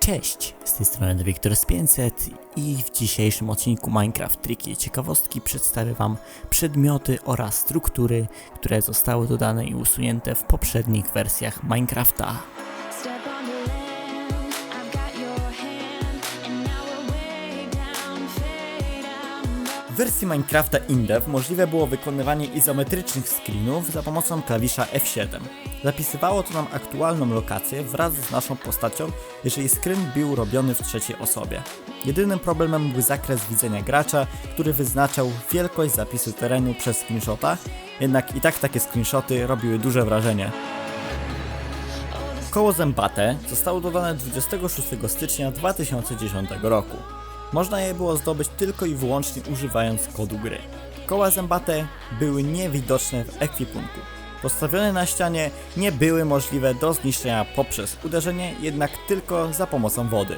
Cześć, z tej strony Wiktor z 500 i w dzisiejszym odcinku Minecraft Triki i Ciekawostki przedstawię Wam przedmioty oraz struktury, które zostały dodane i usunięte w poprzednich wersjach Minecrafta. W wersji Minecrafta InDev możliwe było wykonywanie izometrycznych screenów za pomocą klawisza F7. Zapisywało to nam aktualną lokację wraz z naszą postacią, jeżeli screen był robiony w trzeciej osobie. Jedynym problemem był zakres widzenia gracza, który wyznaczał wielkość zapisu terenu przez screenshota, jednak i tak takie screenshoty robiły duże wrażenie. Koło zębate zostało dodane 26 stycznia 2010 roku. Można je było zdobyć tylko i wyłącznie używając kodu gry. Koła zębate były niewidoczne w ekwipunku. Postawione na ścianie nie były możliwe do zniszczenia poprzez uderzenie, jednak tylko za pomocą wody.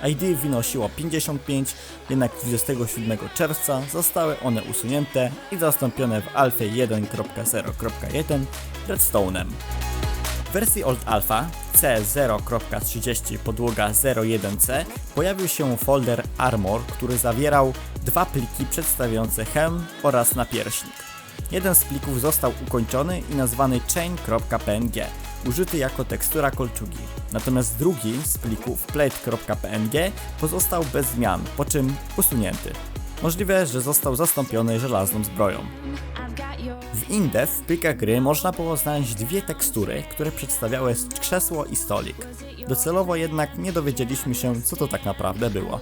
ID wynosiło 55, jednak 27 czerwca zostały one usunięte i zastąpione w alfie 1.0.1 redstone'em. W wersji Old Alpha C0.30 podłoga 01C pojawił się folder Armor, który zawierał dwa pliki przedstawiające hełm oraz napierśnik. Jeden z plików został ukończony i nazwany chain.png, użyty jako tekstura kolczugi. Natomiast drugi z plików plate.png pozostał bez zmian, po czym usunięty. Możliwe, że został zastąpiony żelazną zbroją. W InDev w plikach gry można było znaleźć dwie tekstury, które przedstawiały krzesło i stolik. Docelowo jednak nie dowiedzieliśmy się, co to tak naprawdę było.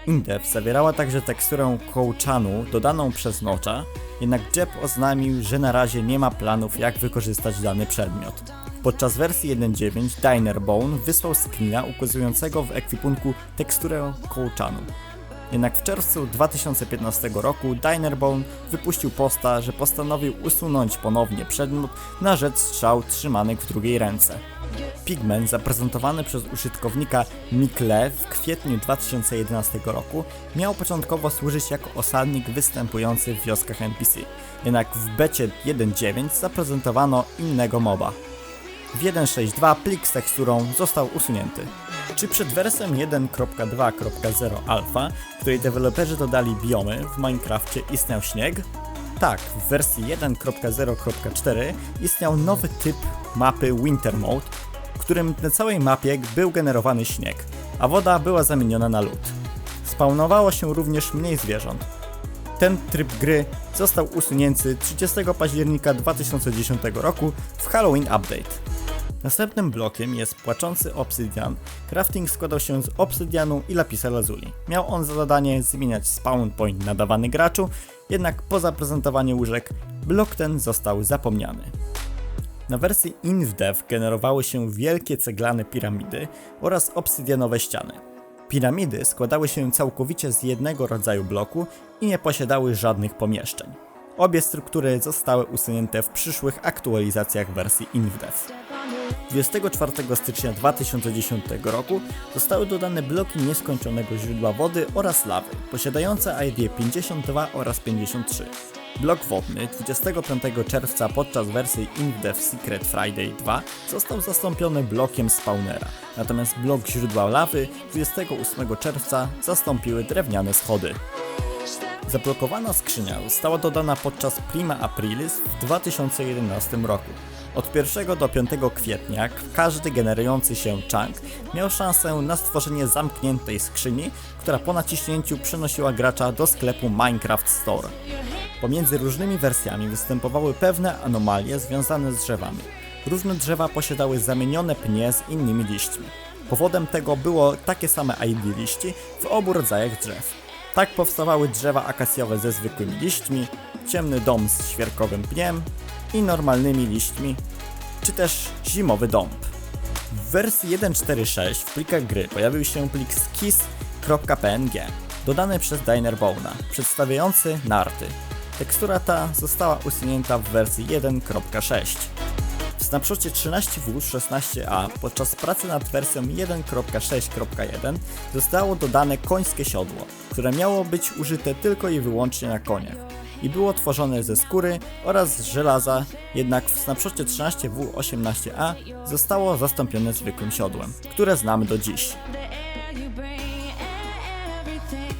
InDev zawierała także teksturę kołczanu dodaną przez Notcha, jednak Jeb oznajmił, że na razie nie ma planów, jak wykorzystać dany przedmiot. Podczas wersji 1.9 Dinerbone wysłał screena ukazującego w ekwipunku teksturę kołczanu. Jednak w czerwcu 2015 roku Dinerbone wypuścił posta, że postanowił usunąć ponownie przedmiot na rzecz strzał trzymanych w drugiej ręce. Pigment zaprezentowany przez użytkownika Mikle w kwietniu 2011 roku miał początkowo służyć jako osadnik występujący w wioskach NPC, jednak w becie 1.9 zaprezentowano innego moba. W 1.6.2 plik z teksturą został usunięty. Czy przed wersją 1.2.0 alpha, w której deweloperzy dodali biomy, w Minecrafcie istniał śnieg? Tak, w wersji 1.0.4 istniał nowy typ mapy Winter Mode, w którym na całej mapie był generowany śnieg, a woda była zamieniona na lód. Spawnowało się również mniej zwierząt. Ten tryb gry został usunięty 30 października 2010 roku w Halloween Update. Następnym blokiem jest płaczący obsydian. Crafting składał się z obsydianu i lapisa lazuli. Miał on za zadanie zmieniać spawn point nadawany graczu, jednak po zaprezentowaniu łóżek blok ten został zapomniany. Na wersji InDev generowały się wielkie ceglane piramidy oraz obsydianowe ściany. Piramidy składały się całkowicie z jednego rodzaju bloku i nie posiadały żadnych pomieszczeń. Obie struktury zostały usunięte w przyszłych aktualizacjach wersji InDev. 24 stycznia 2010 roku zostały dodane bloki nieskończonego źródła wody oraz lawy, posiadające ID 52 oraz 53. Blok wodny 25 czerwca podczas wersji InDev Secret Friday 2 został zastąpiony blokiem spawnera, natomiast blok źródła lawy 28 czerwca zastąpiły drewniane schody. Zablokowana skrzynia została dodana podczas Prima Aprilis w 2011 roku. Od 1 do 5 kwietnia każdy generujący się chunk miał szansę na stworzenie zamkniętej skrzyni, która po naciśnięciu przenosiła gracza do sklepu Minecraft Store. Pomiędzy różnymi wersjami występowały pewne anomalie związane z drzewami. Różne drzewa posiadały zamienione pnie z innymi liśćmi. Powodem tego było takie same ID liści w obu rodzajach drzew. Tak powstawały drzewa akacjowe ze zwykłymi liśćmi, ciemny dom z świerkowym pniem i normalnymi liśćmi, czy też zimowy dąb. W wersji 1.4.6 w plikach gry pojawił się plik skis.png dodany przez Dinerbone'a, przedstawiający narty. Tekstura ta została usunięta w wersji 1.6. W snapshocie 13W16A podczas pracy nad wersją 1.6.1 zostało dodane końskie siodło, które miało być użyte tylko i wyłącznie na koniach i było tworzone ze skóry oraz z żelaza, jednak w snapshocie 13W18A zostało zastąpione zwykłym siodłem, które znamy do dziś.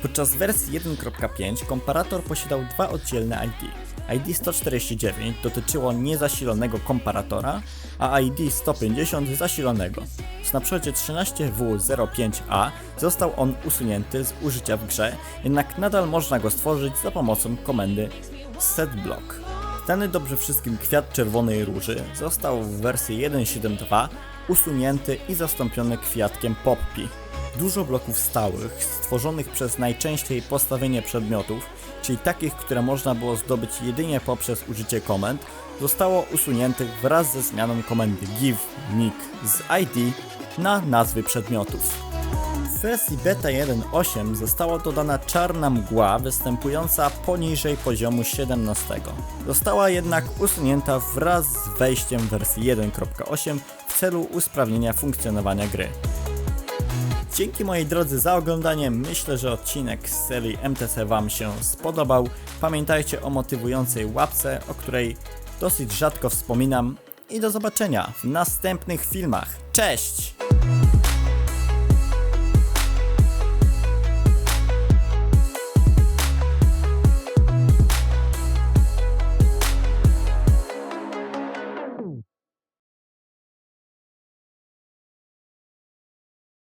Podczas wersji 1.5 komparator posiadał dwa oddzielne ID. ID 149 dotyczyło niezasilonego komparatora, a ID 150 zasilonego. W snapshocie 13W05A został on usunięty z użycia w grze, jednak nadal można go stworzyć za pomocą komendy setBlock. Znany dobrze wszystkim kwiat czerwonej róży został w wersji 1.7.2 usunięty i zastąpiony kwiatkiem Poppy. Dużo bloków stałych, stworzonych przez najczęściej postawienie przedmiotów, czyli takich, które można było zdobyć jedynie poprzez użycie komend, zostało usuniętych wraz ze zmianą komendy give_nick z ID na nazwy przedmiotów. W wersji beta 1.8 została dodana czarna mgła występująca poniżej poziomu 17. Została jednak usunięta wraz z wejściem wersji 1.8 w celu usprawnienia funkcjonowania gry. Dzięki moi drodzy za oglądanie, myślę, że odcinek z serii MTC Wam się spodobał. Pamiętajcie o motywującej łapce, o której dosyć rzadko wspominam, i do zobaczenia w następnych filmach. Cześć!